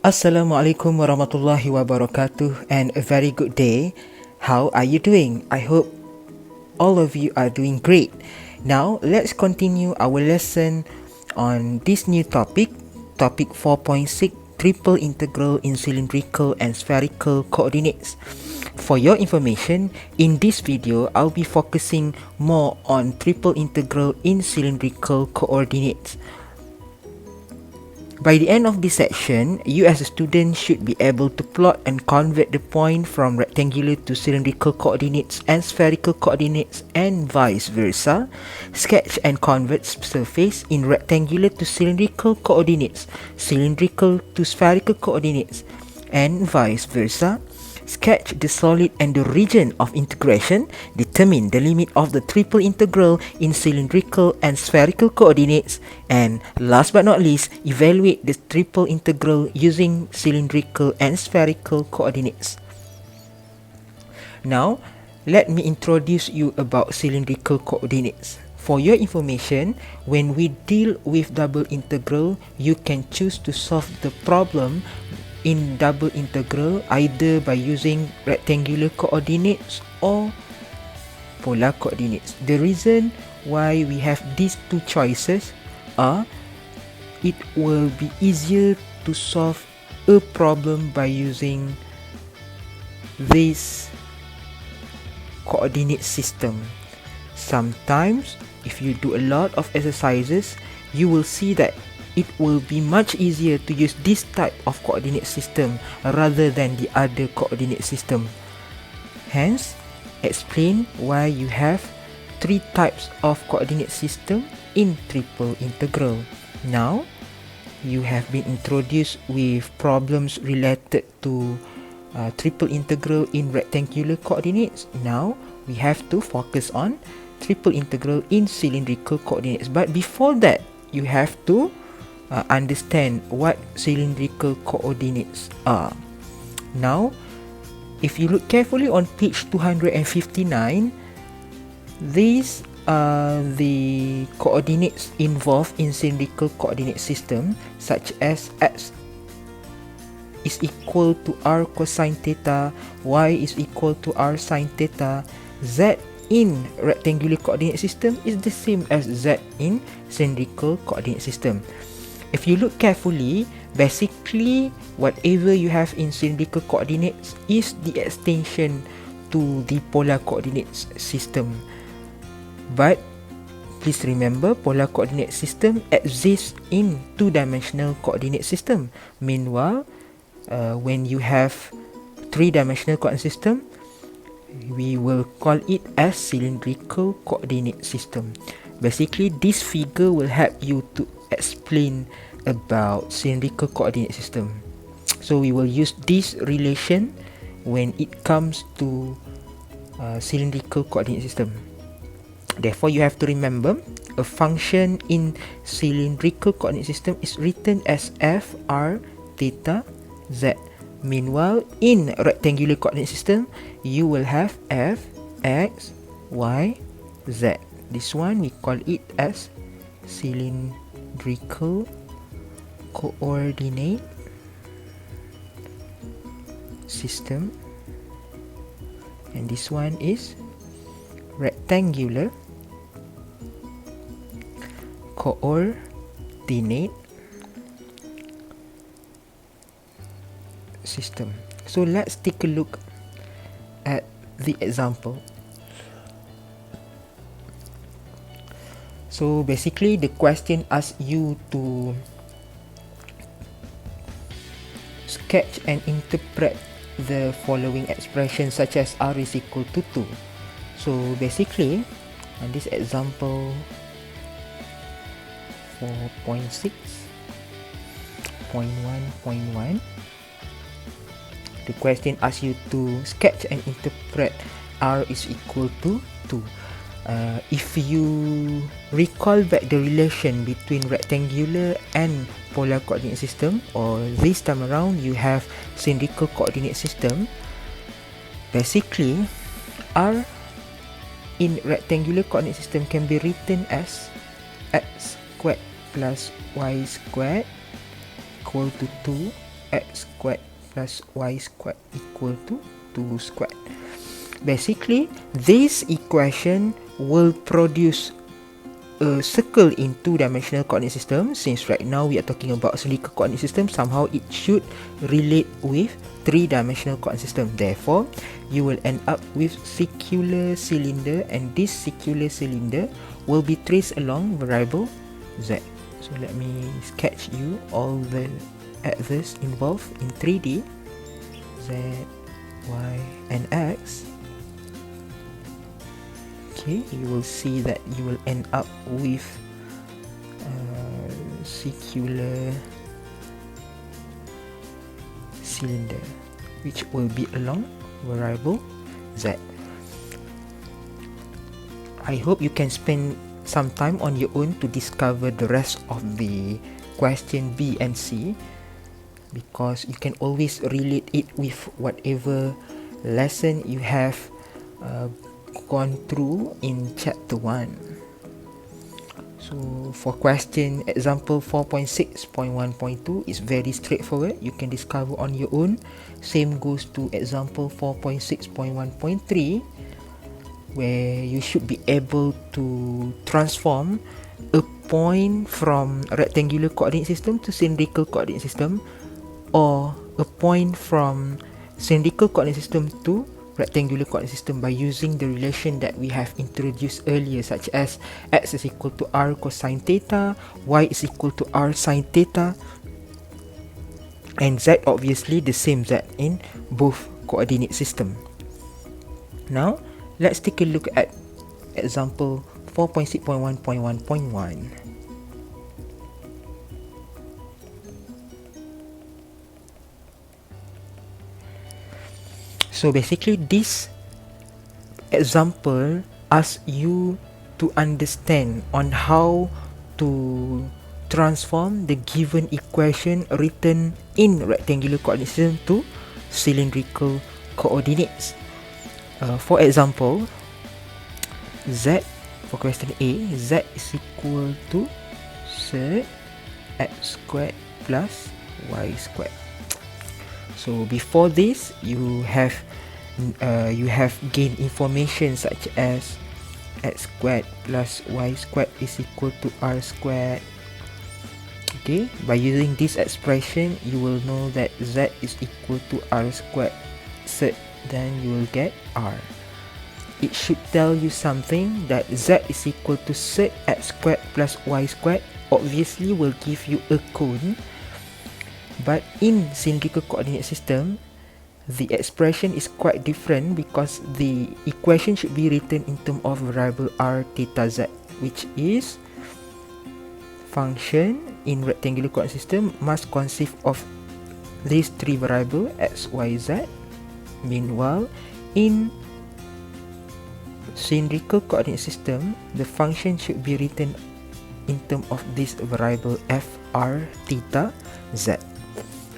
Assalamualaikum warahmatullahi wabarakatuh and a very good day. How are you doing? I hope all of you are doing great. Now let's continue our lesson on this new topic 4.6, triple integral in cylindrical and spherical coordinates. For your information, in this video I'll be focusing more on triple integral in cylindrical coordinates. By the end of this section, you as a student should be able to plot and convert the point from rectangular to cylindrical coordinates and spherical coordinates and vice versa, sketch and convert surface in rectangular to cylindrical coordinates, cylindrical to spherical coordinates, and vice versa, sketch the solid and the region of integration, determine the limit of the triple integral in cylindrical and spherical coordinates, and last but not least, evaluate the triple integral using cylindrical and spherical coordinates. Now, let me introduce you about cylindrical coordinates. For your information, when we deal with double integral, you can choose to solve the problem in double integral either by using rectangular coordinates or polar coordinates. The reason why we have these two choices are it will be easier to solve a problem by using this coordinate system. Sometimes if you do a lot of exercises, you will see that it will be much easier to use this type of coordinate system rather than the other coordinate system. Hence, explain why you have three types of coordinate system in triple integral. Now, you have been introduced with problems related to triple integral in rectangular coordinates. Now, we have to focus on triple integral in cylindrical coordinates. But before that, you have to understand what cylindrical coordinates are. Now, if you look carefully on page 259, these are the coordinates involved in cylindrical coordinate system, such as x is equal to r cosine theta, y is equal to r sine theta, z in rectangular coordinate system is the same as z in cylindrical coordinate system. If you look carefully, basically whatever you have in cylindrical coordinates is the extension to the polar coordinates system. But please remember, polar coordinate system exists in two-dimensional coordinate system. Meanwhile, when you have three-dimensional coordinate system, we will call it as cylindrical coordinate system. Basically, this figure will help you to explain about cylindrical coordinate system. So we will use this relation when it comes to cylindrical coordinate system. Therefore, you have to remember a function in cylindrical coordinate system is written as f r theta z. Meanwhile, in rectangular coordinate system, you will have f x y z. This one we call it as cylindrical coordinate system, and this one is rectangular coordinate system. So let's take a look at the example. So basically the question asks you to sketch and interpret the following expression such as r is equal to 2. So basically on this example 4.6.1.1, the question asks you to sketch and interpret r is equal to 2. If you recall back the relation between rectangular and polar coordinate system, or this time around you have cylindrical coordinate system, basically r in rectangular coordinate system can be written as x squared plus y squared equal to 2 x squared plus y squared equal to 2 squared. Basically, this equation will produce a circle in two-dimensional coordinate system. Since right now we are talking about cylindrical coordinate system, somehow it should relate with three-dimensional coordinate system. Therefore, you will end up with circular cylinder, and this circular cylinder will be traced along variable z. So let me sketch you all the axes involved in 3D, z, y, and x. Okay, you will see that you will end up with circular cylinder which will be along variable z. I hope you can spend some time on your own to discover the rest of the question B and C, because you can always relate it with whatever lesson you have gone through in chapter 1. So for question example 4.6.1.2 is very straightforward, you can discover on your own. Same goes to example 4.6.1.3, where you should be able to transform a point from rectangular coordinate system to cylindrical coordinate system, or a point from cylindrical coordinate system to rectangular coordinate system by using the relation that we have introduced earlier, such as x is equal to r cosine theta, y is equal to r sine theta, and z obviously the same z in both coordinate system. Now let's take a look at example 4.6.1.1.1. So basically this example asks you to understand on how to transform the given equation written in rectangular coordinate system to cylindrical coordinates. For example, z, for question A, z is equal to z x squared plus y squared. So before this, you have gained information such as x squared plus y squared is equal to r squared. Okay, by using this expression, you will know that z is equal to r squared. So then you will get r. It should tell you something that z is equal to z x squared plus y squared obviously will give you a cone. But in cylindrical coordinate system, the expression is quite different, because the equation should be written in terms of variable r theta z, which is function in rectangular coordinate system must consist of these three variables x, y, z. Meanwhile, in cylindrical coordinate system, the function should be written in terms of this variable f, r, theta, z.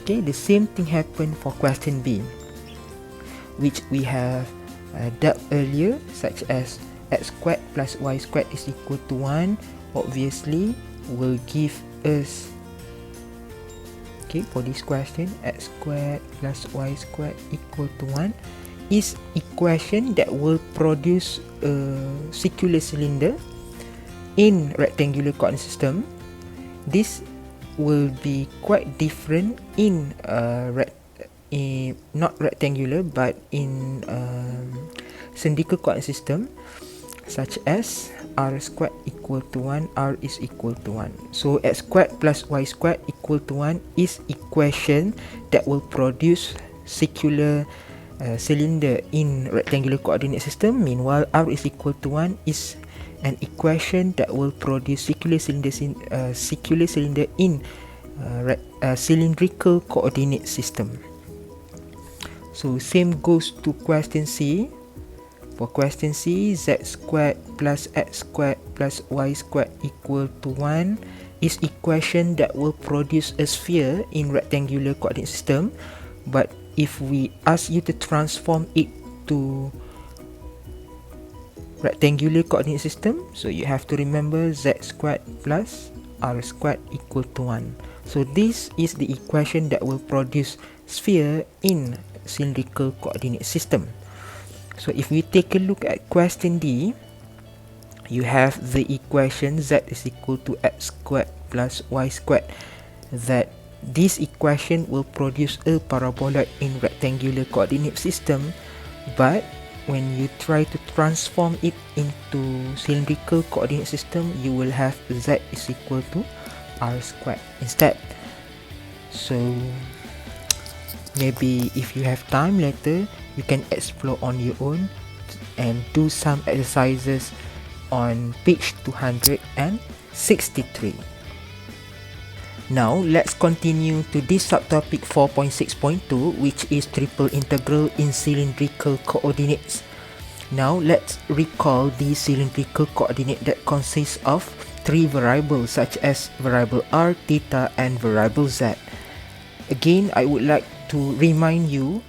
Okay, the same thing happened for question B, which we have dealt earlier, such as x squared plus y squared is equal to 1, obviously will give us, okay, for this question, x squared plus y squared equal to 1 is equation that will produce a circular cylinder in rectangular coordinate system. This will be quite different in not rectangular but in cylindrical coordinate system, such as r squared equal to 1, r is equal to 1. So x squared plus y squared equal to 1 is equation that will produce circular cylinder in rectangular coordinate system. Meanwhile, r is equal to 1 is an equation that will produce circular cylinder in cylindrical coordinate system. So same goes to question C. For question C, z squared plus x squared plus y squared equal to 1 is equation that will produce a sphere in rectangular coordinate system. But if we ask you to transform it to rectangular coordinate system, so you have to remember z squared plus r squared equal to 1. So this is the equation that will produce sphere in cylindrical coordinate system. So if we take a look at question D, you have the equation z is equal to x squared plus y squared, that this equation will produce a paraboloid in rectangular coordinate system, but when you try to transform it into cylindrical coordinate system, you will have z is equal to r squared instead. So maybe if you have time later, you can explore on your own and do some exercises on page 263. Now let's continue to this subtopic 4.6.2, which is triple integral in cylindrical coordinates. Now let's recall the cylindrical coordinate that consists of three variables such as variable r, theta and variable z. Again, I would like to remind you,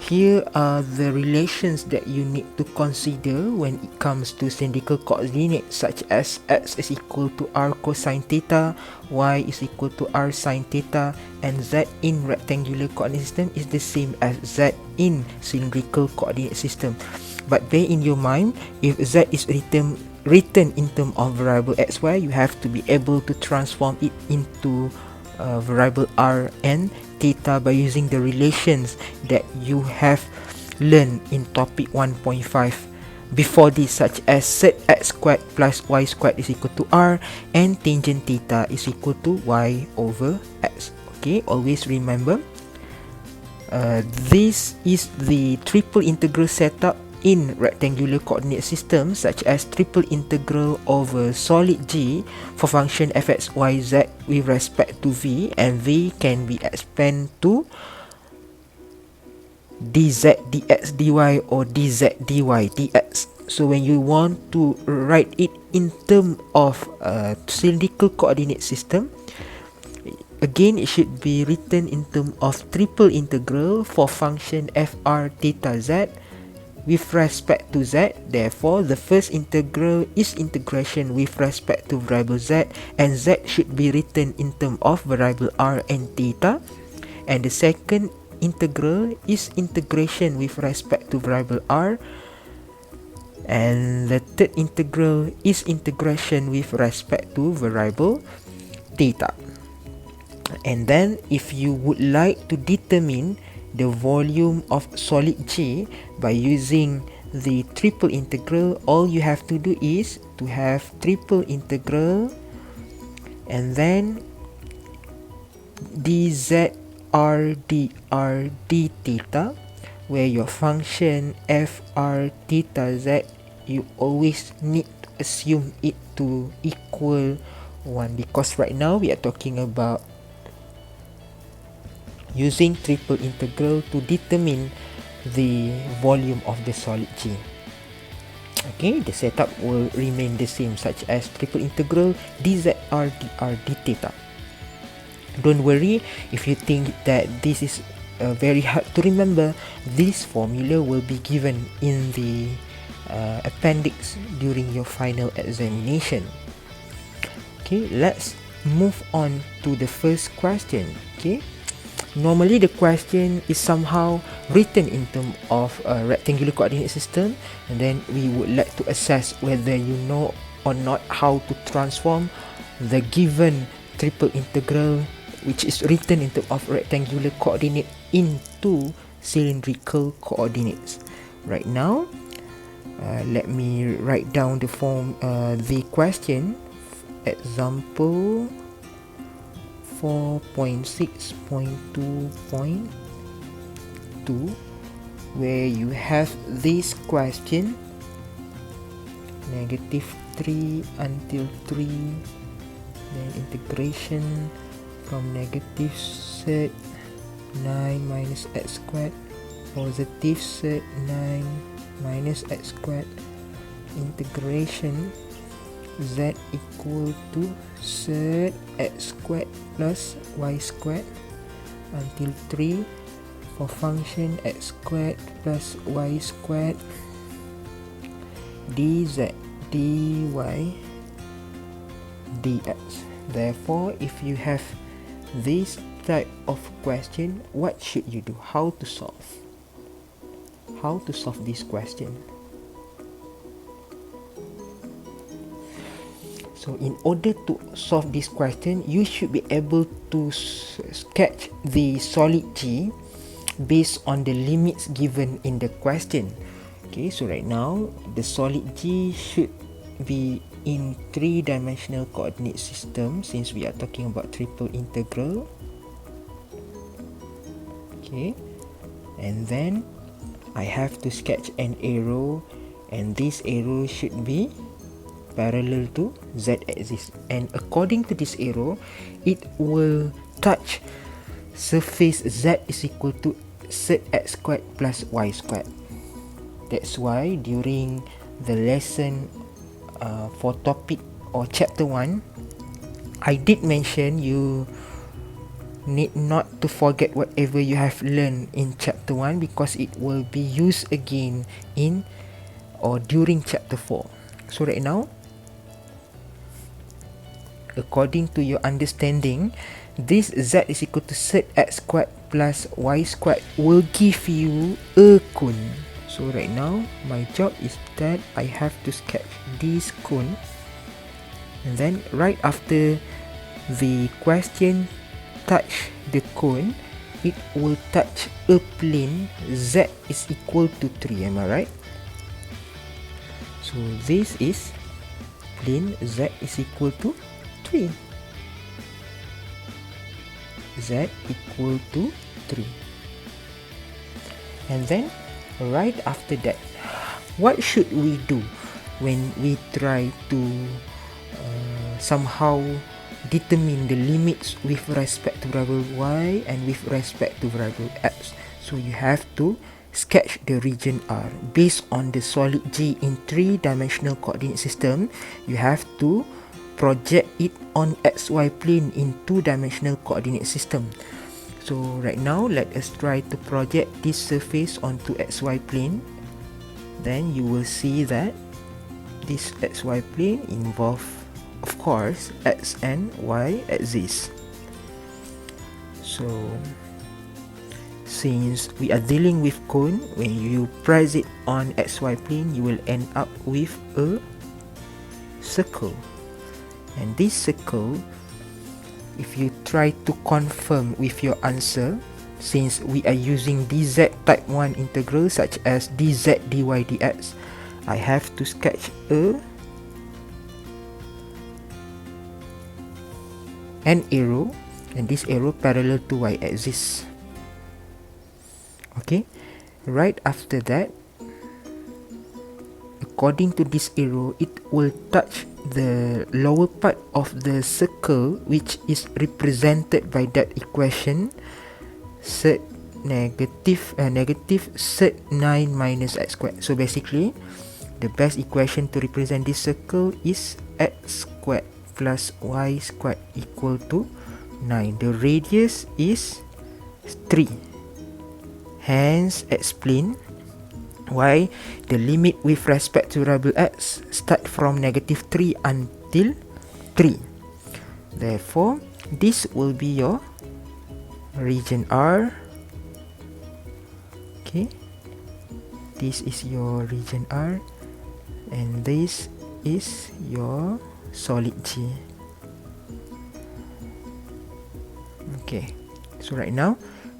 here are the relations that you need to consider when it comes to cylindrical coordinates, such as x is equal to r cosine theta, y is equal to r sine theta, and z in rectangular coordinate system is the same as z in cylindrical coordinate system. But bear in your mind, if z is written in terms of variable xy, you have to be able to transform it into variable r and theta by using the relations that you have learned in topic 1.5 before this, such as sec x squared plus y squared is equal to r and tangent theta is equal to y over x. Okay, always remember, this is the triple integral setup in rectangular coordinate systems, such as triple integral over solid G for function fx, y, z with respect to v, and v can be expanded to dz dx dy or dz dy dx. So when you want to write it in terms of cylindrical coordinate system, again it should be written in terms of triple integral for function fr theta z with respect to z. Therefore, the first integral is integration with respect to variable z, and z should be written in terms of variable r and theta. And the second integral is integration with respect to variable r, and the third integral is integration with respect to variable theta. And then if you would like to determine the volume of solid G by using the triple integral, all you have to do is to have triple integral and then dz r dr d theta, where your function fr theta z, you always need to assume it to equal 1, because right now we are talking about using triple integral to determine the volume of the solid G. Okay, the setup will remain the same, such as triple integral dz r dr d theta. Don't worry if you think that this is very hard to remember. This formula will be given in the appendix during your final examination. Okay, let's move on to the first question. Okay, normally the question is somehow written in terms of a rectangular coordinate system, and then we would like to assess whether you know or not how to transform the given triple integral, which is written in terms of rectangular coordinate, into cylindrical coordinates. Right now, let me write down the form, the question. Example 4.6.2.2, where you have this question, -3 until 3, then integration from negative sec 9 minus x squared, positive sec 9 minus x squared, integration z equal to sec x squared plus y squared until 3 for function x squared plus y squared dz dy dx. Therefore, if you have this type of question, what should you do? How to solve? How to solve this question? So in order to solve this question, you should be able to sketch the solid G based on the limits given in the question. Okay, so right now the solid G should be in three-dimensional coordinate system, since we are talking about triple integral. Okay, and then I have to sketch an arrow, and this arrow should be parallel to z axis, and according to this arrow, it will touch surface z is equal to x squared plus y squared. That's why during the lesson for topic or chapter 1, I did mention you need not to forget whatever you have learned in chapter 1, because it will be used again in or during chapter 4. So right now, according to your understanding, this z is equal to x squared plus y squared will give you a cone. So right now, my job is that I have to sketch this cone, and then right after the question touch the cone, it will touch a plane z is equal to 3. Am I right? So this is plane z is equal to 3. Z equal to 3. And then right after that, what should we do when we try to somehow determine the limits with respect to variable y and with respect to variable x? So you have to sketch the region R based on the solid G in three-dimensional coordinate system. You have to project it on xy plane in two-dimensional coordinate system. So right now, let us try to project this surface onto xy plane. Then you will see that this xy plane involve, of course, x and y axis. So since we are dealing with cone, when you press it on xy plane, you will end up with a circle. And this circle, if you try to confirm with your answer, since we are using dz type 1 integral such as dz dy dx, I have to sketch an arrow, and this arrow parallel to y axis. Okay, right after that, according to this arrow, it will touch the lower part of the circle, which is represented by that equation negative set 9 minus x squared. So basically, the best equation to represent this circle is x squared plus y squared equal to 9. The radius is 3. Hence, explain why the limit with respect to variable x start from negative 3 until 3. Therefore, this will be your region R. Okay, this is your region R, and this is your solid G. Okay, so right now,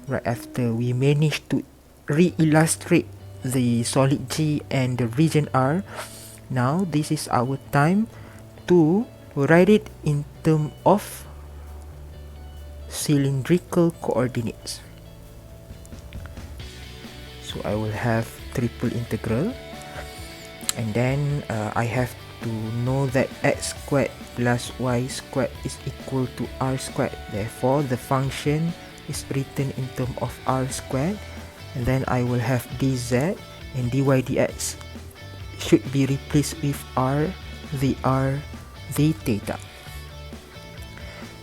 right after we manage to re-illustrate the solid G and the region R, now this is our time to write it in terms of cylindrical coordinates. So I will have triple integral, and then I have to know that x squared plus y squared is equal to r squared. Therefore, the function is written in terms of r squared, and then I will have dz, and dy dx should be replaced with r the theta.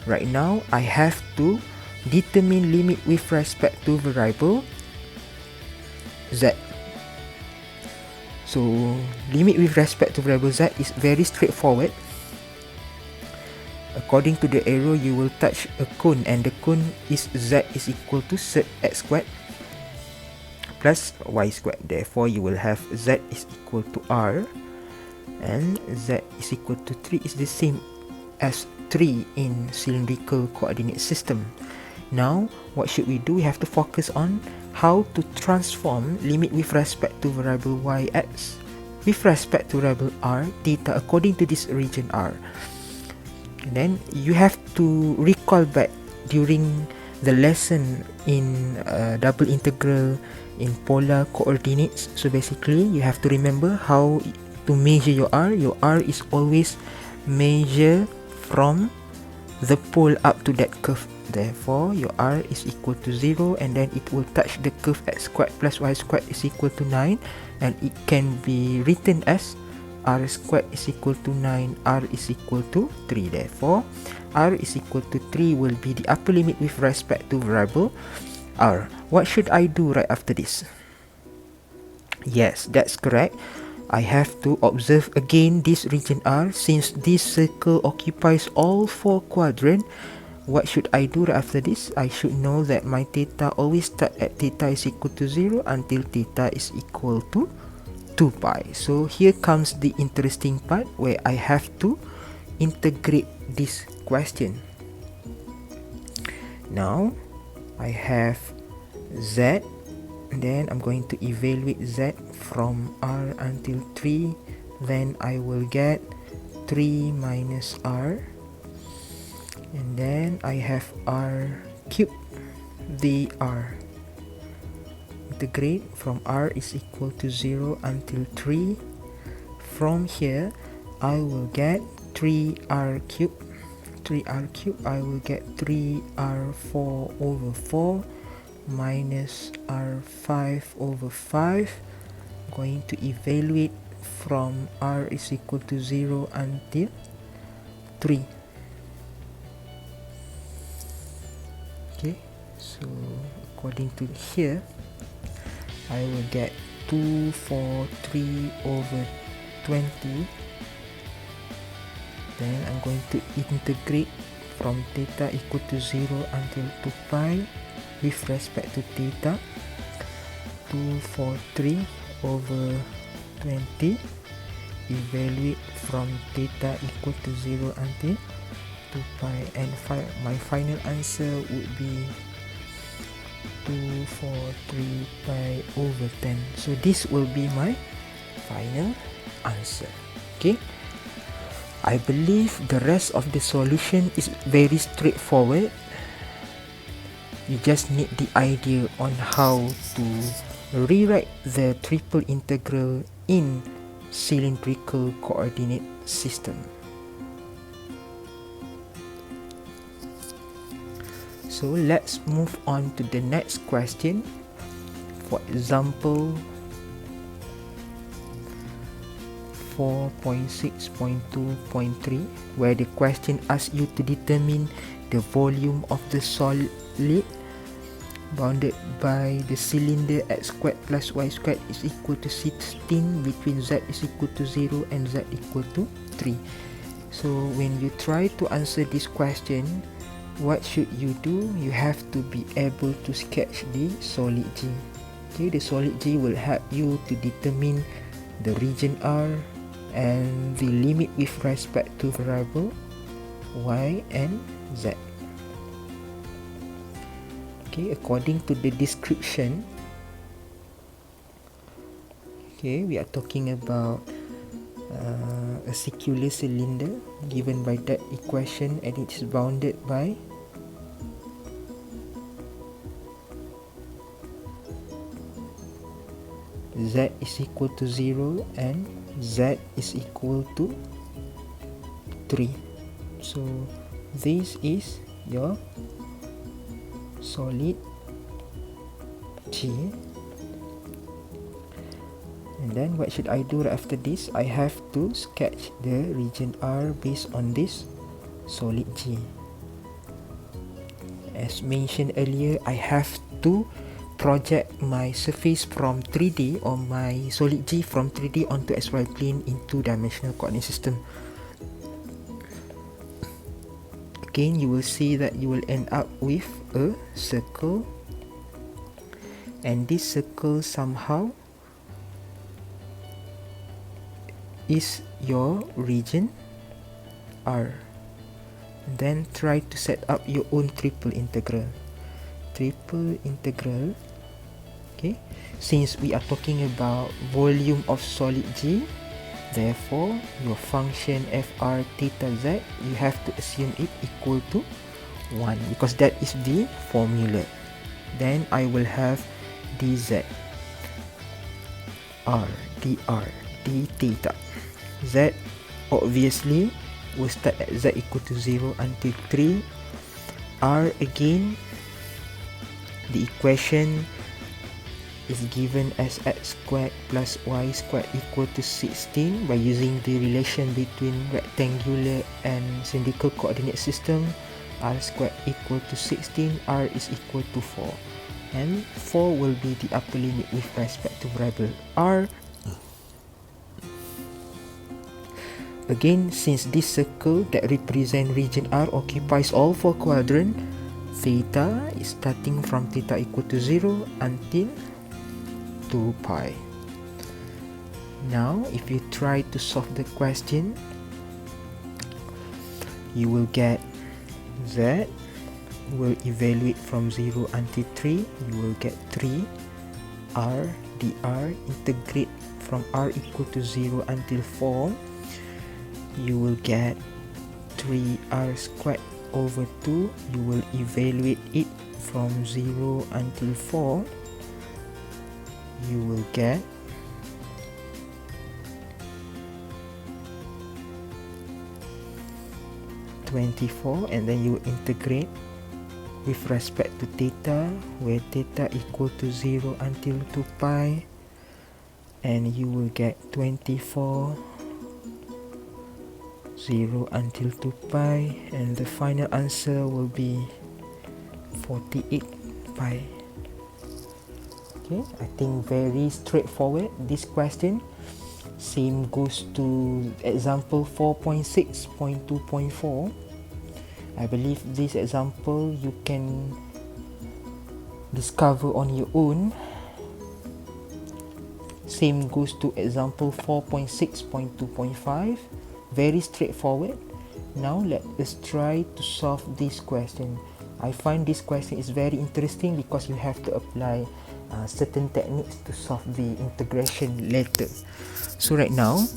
Right now, I have to determine limit with respect to variable z. So limit with respect to variable z is very straightforward. according to the arrow, you will touch a cone, and the cone is z is equal to x squared plus y squared. Therefore, you will have z is equal to r, and z is equal to 3 is the same as 3 in cylindrical coordinate system. Now, what should we do? We have to focus on how to transform limit with respect to variable y(x) with respect to variable r, theta, according to this region R. And then you have to recall back during the lesson in double integral in polar coordinates. So basically, you have to remember how to measure your r. Your r is always measure from the pole up to that curve. Therefore, your r is equal to 0, and then it will touch the curve x squared plus y squared is equal to 9, and it can be written as r squared is equal to 9, r is equal to 3. Therefore, r is equal to 3 will be the upper limit with respect to variable r. What should I do right after this? Yes, that's correct. I have to observe again this region R. Since this circle occupies all 4 quadrants, what should I do right after this? I should know that my theta always start at theta is equal to 0 until theta is equal to 2 pi. So here comes the interesting part where I have to integrate this question. Now, I have z, then I'm going to evaluate z from r until 3, then I will get 3 minus r, and then I have r cubed dr. Integrate from r is equal to 0 until 3. From here, I will get 3r cubed. 3r cubed, I will get 3r4 over 4 minus r5 over 5. Going to evaluate from r is equal to 0 until 3. Okay, so according to here, I will get 2, 4, 3 over 20. Then I'm going to integrate from theta equal to 0 until 2 pi with respect to theta. 2, 4, 3 over 20. Evaluate from theta equal to 0 until 2 pi, and my final answer would be 2, 4, 3 pi over 10. So this will be my final answer. Okay, I believe the rest of the solution is very straightforward. You just need the idea on how to rewrite the triple integral in cylindrical coordinate system. So let's move on to the next question. For example, 4.6.2.3, where the question asks you to determine the volume of the solid bounded by the cylinder x squared plus y squared is equal to 16 between z is equal to 0 and z equal to 3. So when you try to answer this question, what should you do? You have to be able to sketch the solid G. Okay, the solid G will help you to determine the region R and the limit with respect to variable y and z. Okay, according to the description, okay, we are talking about a circular cylinder given by that equation, and it is bounded by z is equal to 0 and z is equal to 3. So this is your solid G. And then what should I do after this? I have to sketch the region R based on this solid G. As mentioned earlier, I have to project my surface from 3D, or my solid G from 3D onto XY plane in 2-dimensional coordinate system. again you will see that you will end up with a circle, and this circle somehow is your region R. Then try to set up your own triple integral. Okay, since we are talking about volume of solid G, therefore your function fr theta z, you have to assume it equal to 1 because that is the formula. Then I will have dz r dr d theta. Z obviously will start at z equal to 0 until 3. R again, the equation is given as x squared plus y squared equal to 16 by using the relation between rectangular and cylindrical coordinate system. R squared equal to 16, R is equal to 4, and 4 will be the upper limit with respect to variable R. Again, since this circle that represents region R occupies all 4 quadrants, theta is starting from theta equal to 0 until 2 pi. Now, if you try to solve the question, you will get z will evaluate from 0 until 3. You will get 3 r dr, integrate from r equal to 0 until 4. You will get 3r squared over 2. You will evaluate it from 0 until 4. You will get 24, and then you integrate with respect to theta, where theta equal to 0 until 2 pi, and you will get 24 0 until 2 pi, and the final answer will be 48 pi. Okay, I think very straightforward this question. Same goes to example 4.6.2.4. I believe this example you can discover on your own. Same goes to example 4.6.2.5. Very straightforward. Now let us try to solve this question. I find this question is very interesting because you have to apply certain techniques to solve the integration later. So right now,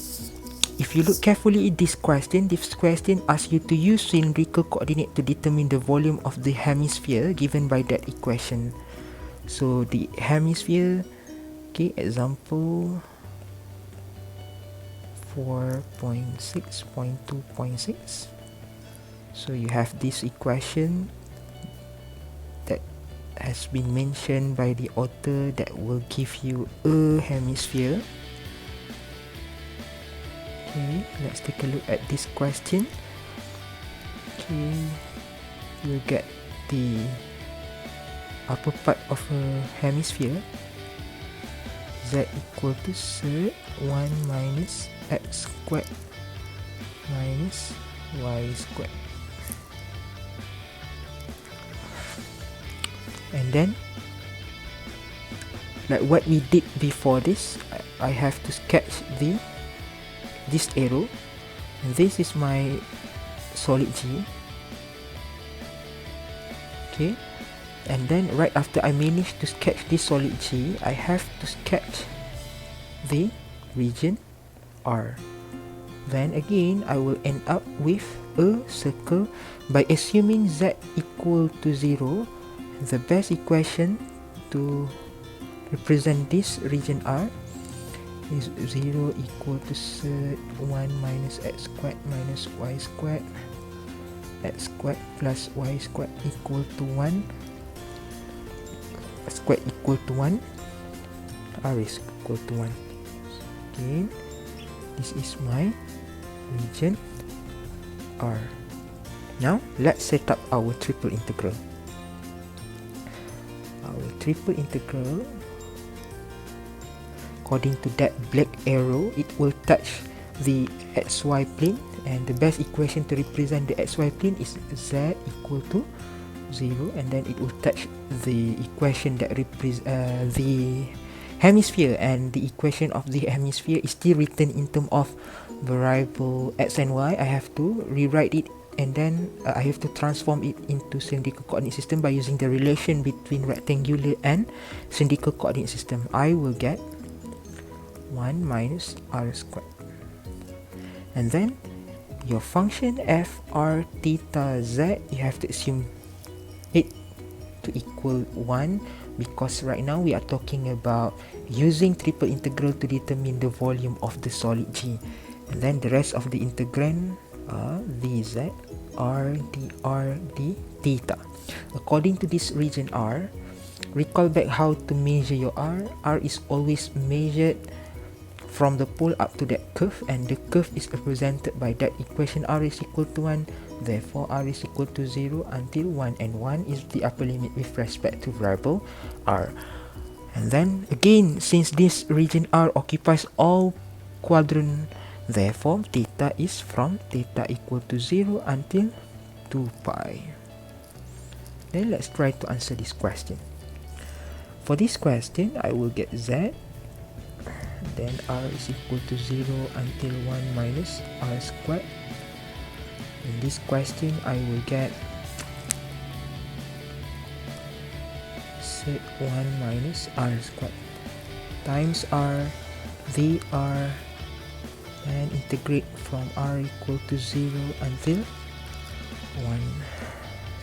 if you look carefully at this question asks you to use cylindrical coordinate to determine the volume of the hemisphere given by that equation. So the hemisphere, okay, example 4.6.2.6. So you have this equation that has been mentioned by the author that will give you a hemisphere. Okay, let's take a look at this question. Okay, you get the upper part of a hemisphere, z equal to 1 minus x squared minus y squared. And then, like what we did before this, I have to sketch this arrow. This is my solid G. Okay, and then right after I manage to sketch this solid G, I have to sketch the region R. Then again, I will end up with a circle by assuming z equal to 0. The best equation to represent this region R is 0 equal to 1 minus x squared minus y squared, x squared plus y squared equal to 1, squared equal to 1, R is equal to 1. Again, this is my region R. Now let's set up our triple integral. Our triple integral, according to that black arrow, it will touch the xy plane, and the best equation to represent the xy plane is z equal to 0, and then it will touch the equation that represents the hemisphere, and the equation of the hemisphere is still written in terms of variable x and y. I have to rewrite it, and then I have to transform it into cylindrical coordinate system by using the relation between rectangular and cylindrical coordinate system. I will get 1 minus r squared, and then your function f r theta z, you have to assume it to equal 1, because right now we are talking about using triple integral to determine the volume of the solid G. And then the rest of the integrand are dz r dr d theta. According to this region R, recall back how to measure your R. R is always measured from the pole up to that curve, and the curve is represented by that equation R is equal to 1. Therefore, R is equal to 0 until 1, and 1 is the upper limit with respect to variable R. And then again, since this region R occupies all quadrant, therefore theta is from theta equal to 0 until 2 pi. Then let's try to answer this question. For this question, I will get z, then r is equal to 0 until 1 minus r squared. In this question, I will get set 1 minus r squared times r dr, and integrate from r equal to 0 until 1.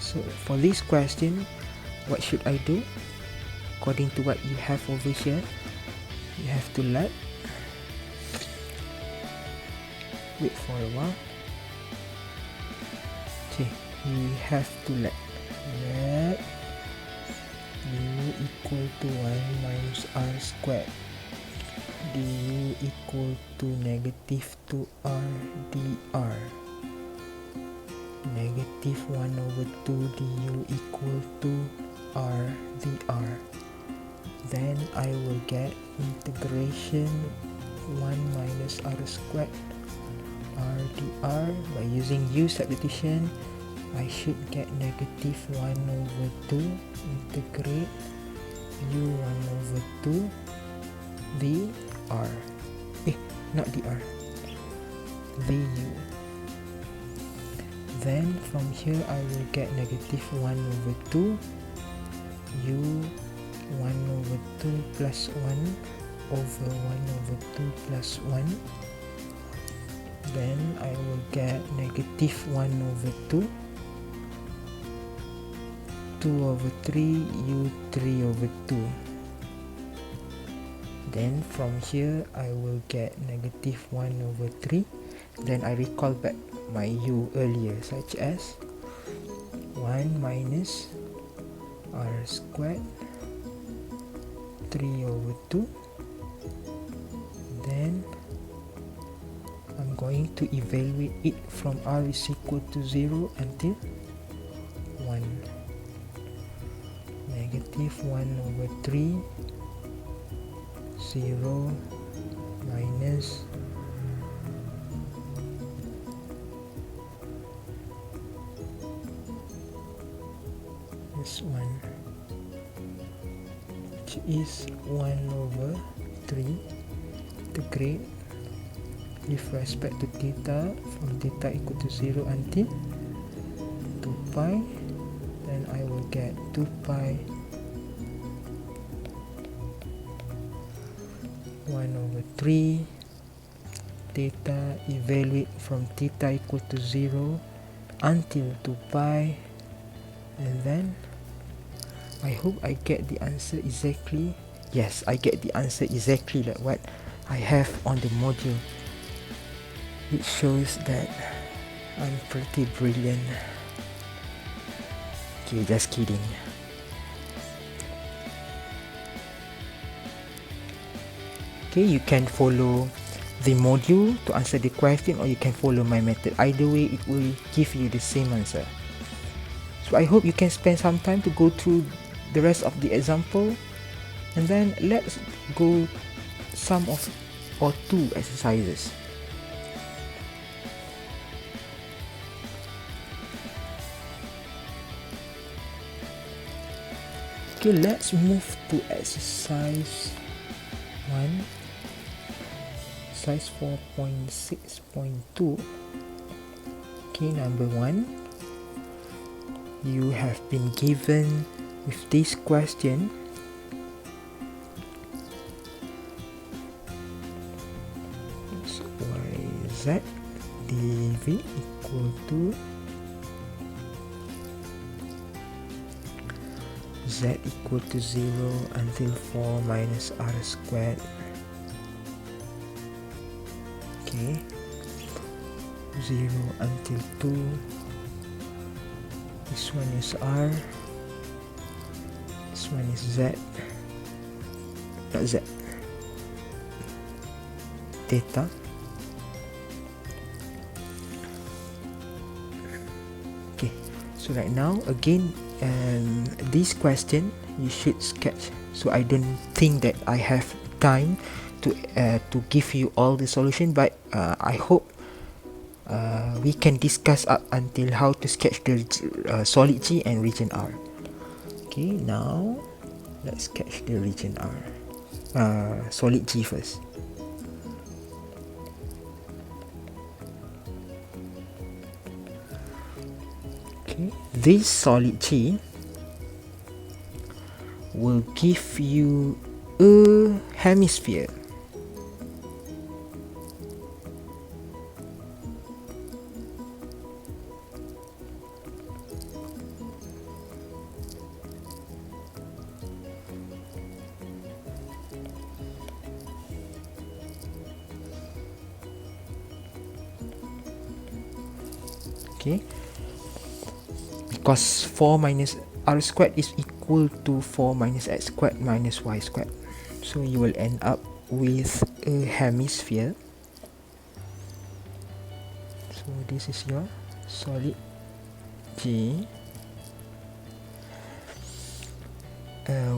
So for this question, what should I do? According to what you have over here, you have to wait for a while. Okay, we have to let du equal to 1 minus r squared, du equal to negative 2r dr, negative 1 over 2 du equal to r dr. Then I will get integration 1 minus r squared r dr. By using u substitution, I should get negative 1 over 2 integrate u 1 over 2 dr. Not dr, du. Then from here I will get negative 1 over 2 u 1 over 2 plus 1 over 1 over 2 plus 1. Then I will get negative 1 over 2, 2 over 3 u 3 over 2. Then from here I will get negative 1 over 3. Then I recall back my u earlier, such as 1 minus r squared 3 over 2. Then I'm going to evaluate it from r is equal to 0 until 1. Negative 1 over 3, 0 minus this 1, which is 1 over 3 integrate with respect to theta from theta equal to 0 until 2 pi. Then I will get 2 pi 1 over 3 theta, evaluate from theta equal to 0 until 2 pi, and then I hope I get the answer exactly. Yes, I get the answer exactly like what I have on the module. It shows that I'm pretty brilliant. Okay, just kidding. Okay, you can follow the module to answer the question, or you can follow my method. Either way, it will give you the same answer. So I hope you can spend some time to go through the rest of the example, and then let's go some of or two exercises. Okay, let's move to exercise 1, exercise 4.6.2. Okay, number 1, you have been given with this question. So yz dv equal to z equal to 0 until 4 minus r squared. Okay, 0 until 2. This one is r, this one is z, not z, theta. Okay, so right now again, this question you should sketch, so I don't think that I have time to give you all the solution, but I hope we can discuss up until how to sketch the solid G and region R. Okay, now let's sketch the region R, solid G first. Okay, this solid G will give you a hemisphere. Okay, because 4 minus r squared is equal to 4 minus x squared minus y squared, so you will end up with a hemisphere. So this is your solid G.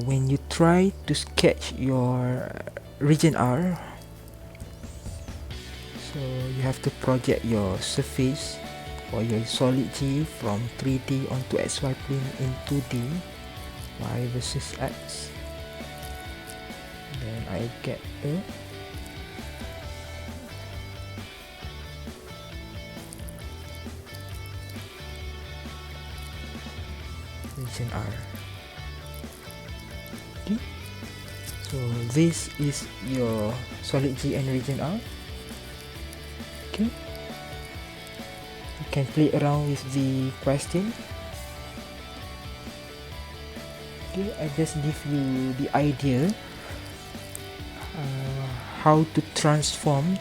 When you try to sketch your region R, so you have to project your surface or your solid G from 3D onto xy plane in 2D, y versus x. Then I get a region R. Okay, so this is your solid G and region R. Okay, you can play around with the question. Okay, I just give you the idea how to transform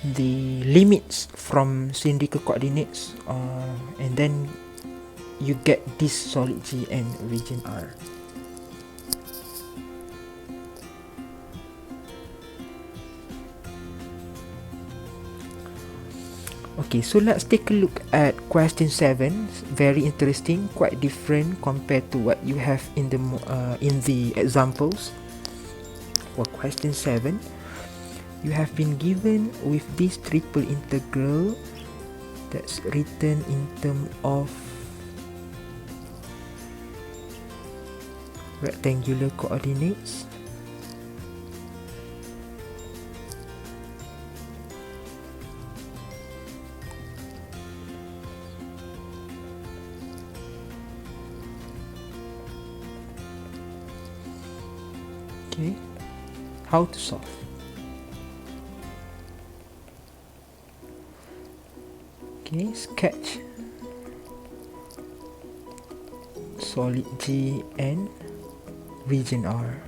the limits from cylindrical coordinates, and then you get this solid G and region R. Okay, so let's take a look at question 7. Very interesting, quite different compared to what you have in the examples. For question 7, you have been given with this triple integral that's written in terms of rectangular coordinates. Okay, how to solve? Okay, sketch solid G and region R.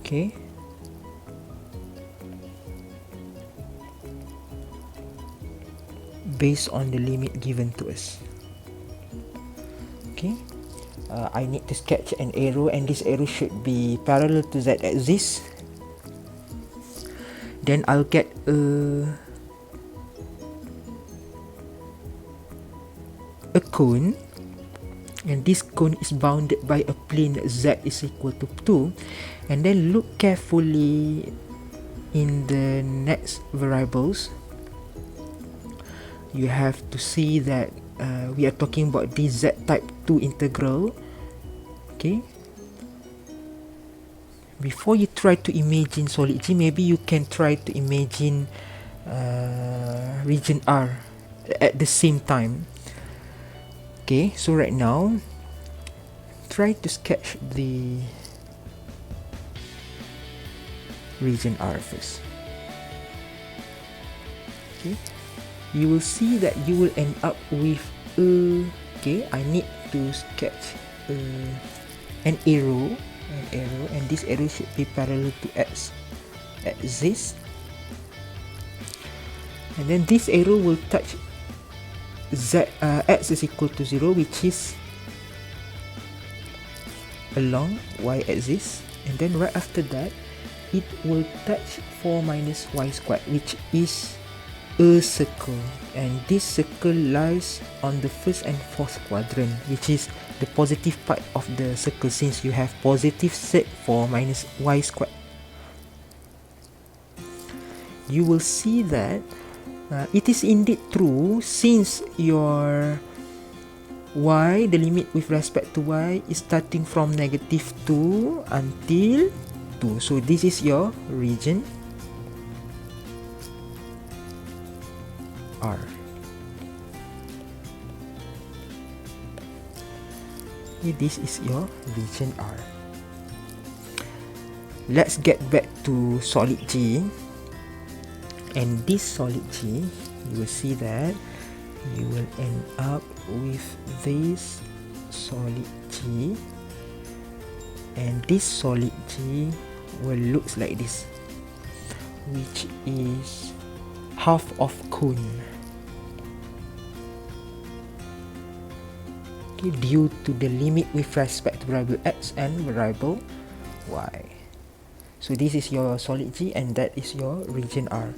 Okay, based on the limit given to us. Okay, I need to sketch an arrow, and this arrow should be parallel to z axis. Then I'll get a cone, and this cone is bounded by a plane z is equal to 2, and then look carefully in the next variables. You have to see that we are talking about this Z type 2 integral. Okay, before you try to imagine solid G, maybe you can try to imagine region R at the same time. Okay, so right now try to sketch the region R first. Okay, you will see that you will end up with okay, I need to sketch an arrow, and this arrow should be parallel to X axis, and then this arrow will touch Z, X is equal to 0, which is along Y axis, and then right after that it will touch 4 minus Y squared, which is a circle, and this circle lies on the first and fourth quadrant, which is the positive part of the circle, since you have positive set 4 minus Y squared. You will see that it is indeed true, since your Y, the limit with respect to Y, is starting from -2 until 2. So this is your region R. Okay, this is your region R. Let's get back to solid G. And this solid G, you will see that you will end up with this solid G, and this solid G will looks like this, which is half of cone. Okay, due to the limit with respect to variable X and variable Y. So this is your solid G, and that is your region R.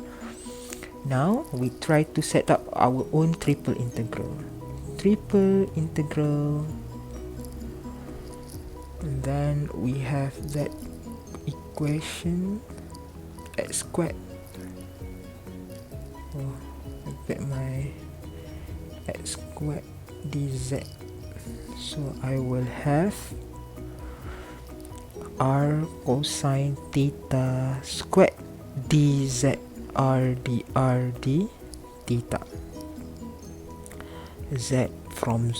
Now we try to set up our own triple integral. Triple integral, and then we have that equation X squared. Oh, I bet my X squared dz. So I will have R cosine theta squared dz R dr d theta. Z from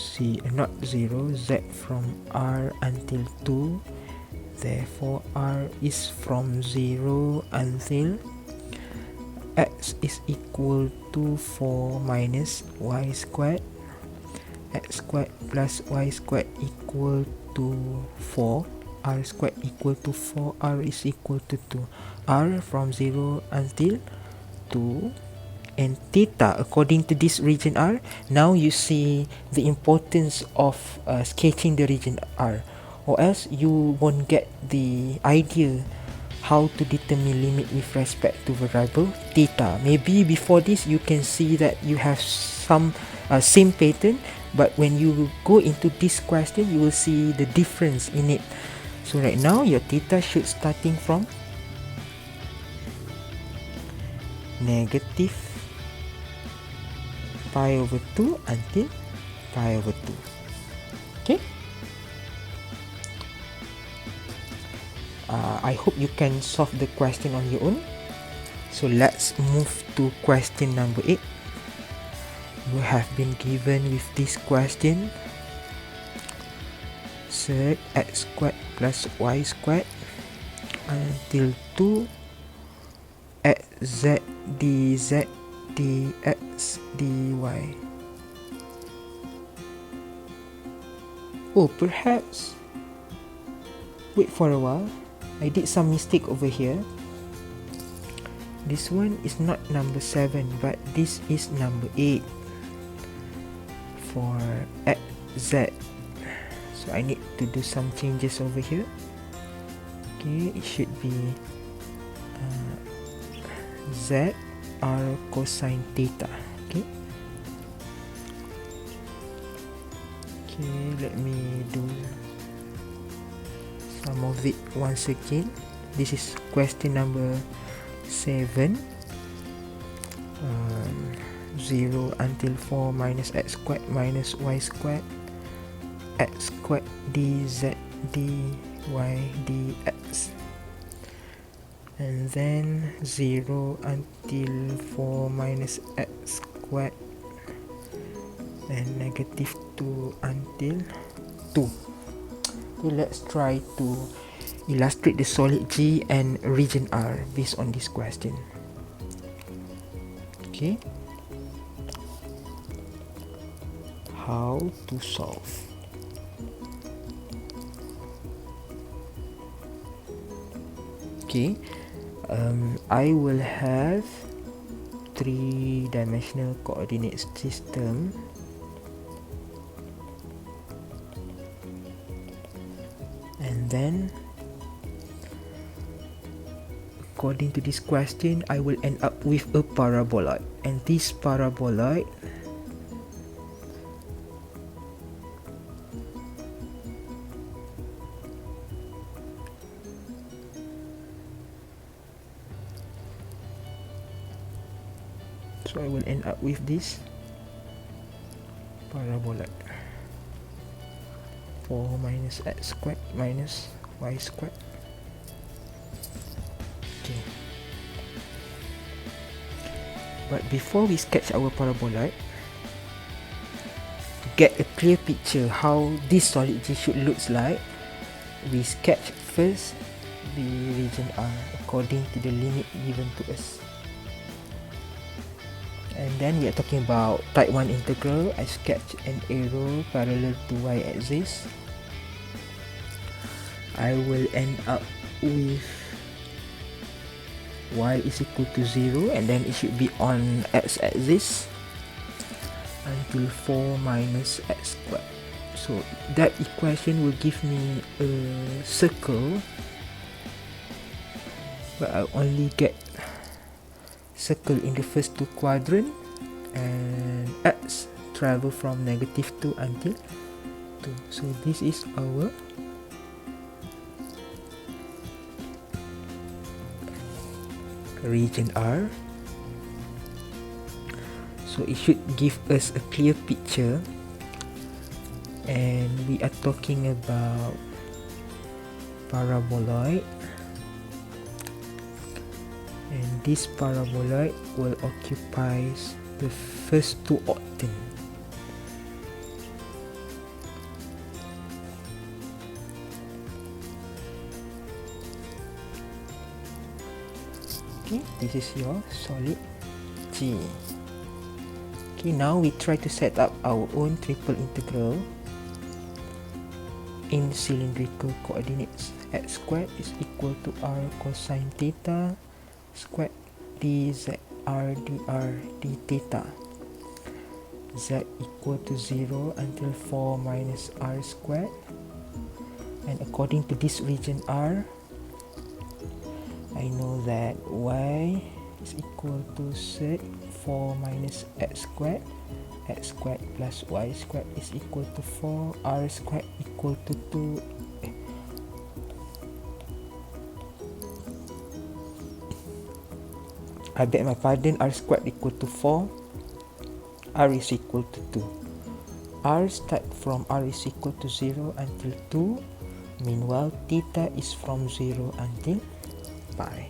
not 0, Z from R until 2. Therefore R is from 0 until X is equal to 4 minus Y squared. X squared plus Y squared equal to 4. R squared equal to 4. R is equal to 2. R from 0 until 2, and theta according to this region R. Now you see the importance of sketching the region R, or else you won't get the idea how to determine limit with respect to variable theta. Maybe before this you can see that you have some same pattern, but when you go into this question you will see the difference in it. So right now your theta should starting from negative pi over 2 until pi over 2. Okay, I hope you can solve the question on your own. So let's move to question number 8. You have been given with this question. Set x squared plus y squared until 2 xz dz dx dy. Oh, perhaps wait for a while, I did some mistake over here. This one is not number 7, but this is number 8 for xz. So I need to do some changes over here. Okay, it should be z r cosine theta. Okay, let me do some of it once again. This is question number 7. 0 until 4 minus x squared minus y squared x squared dz dy dx, and then 0 until 4 minus x squared and negative 2 until 2. Okay, let's try to illustrate the solid G and region R based on this question. Okay, how to solve? Okay, I will have three-dimensional coordinate system. And then, according to this question, I will end up with a paraboloid. And this paraboloid so I will end up with this paraboloid. 4 minus x squared minus y squared. Okay. But before we sketch our paraboloid, to get a clear picture how this solid G should look like, we sketch first the region R according to the limit given to us. And then we are talking about type 1 integral. I sketch an arrow parallel to y-axis. I will end up with y is equal to 0, and then it should be on x-axis until 4 minus x squared. So that equation will give me a circle, but I only get circle in the first two quadrant, and x travel from negative 2 until 2. So this is our region R. So it should give us a clear picture, and we are talking about paraboloid, and this paraboloid will occupy the first two octants. Okay, this is your solid G. Okay, now we try to set up our own triple integral in cylindrical coordinates. X squared is equal to r cosine theta squared dz r dr d theta. Z equal to 0 until 4 minus r squared, and according to this region R, I know that y is equal to sec 4 minus x squared plus y squared is equal to 4, r squared equal to 2. I beg my pardon, r squared equal to 4, r is equal to 2. R start from r is equal to 0 until 2. Meanwhile, theta is from 0 until pi.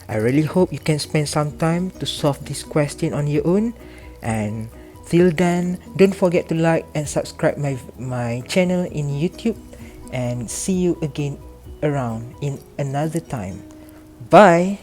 I really hope you can spend some time to solve this question on your own, and till then, don't forget to like and subscribe my channel in YouTube, and see you again around in another time. Bye.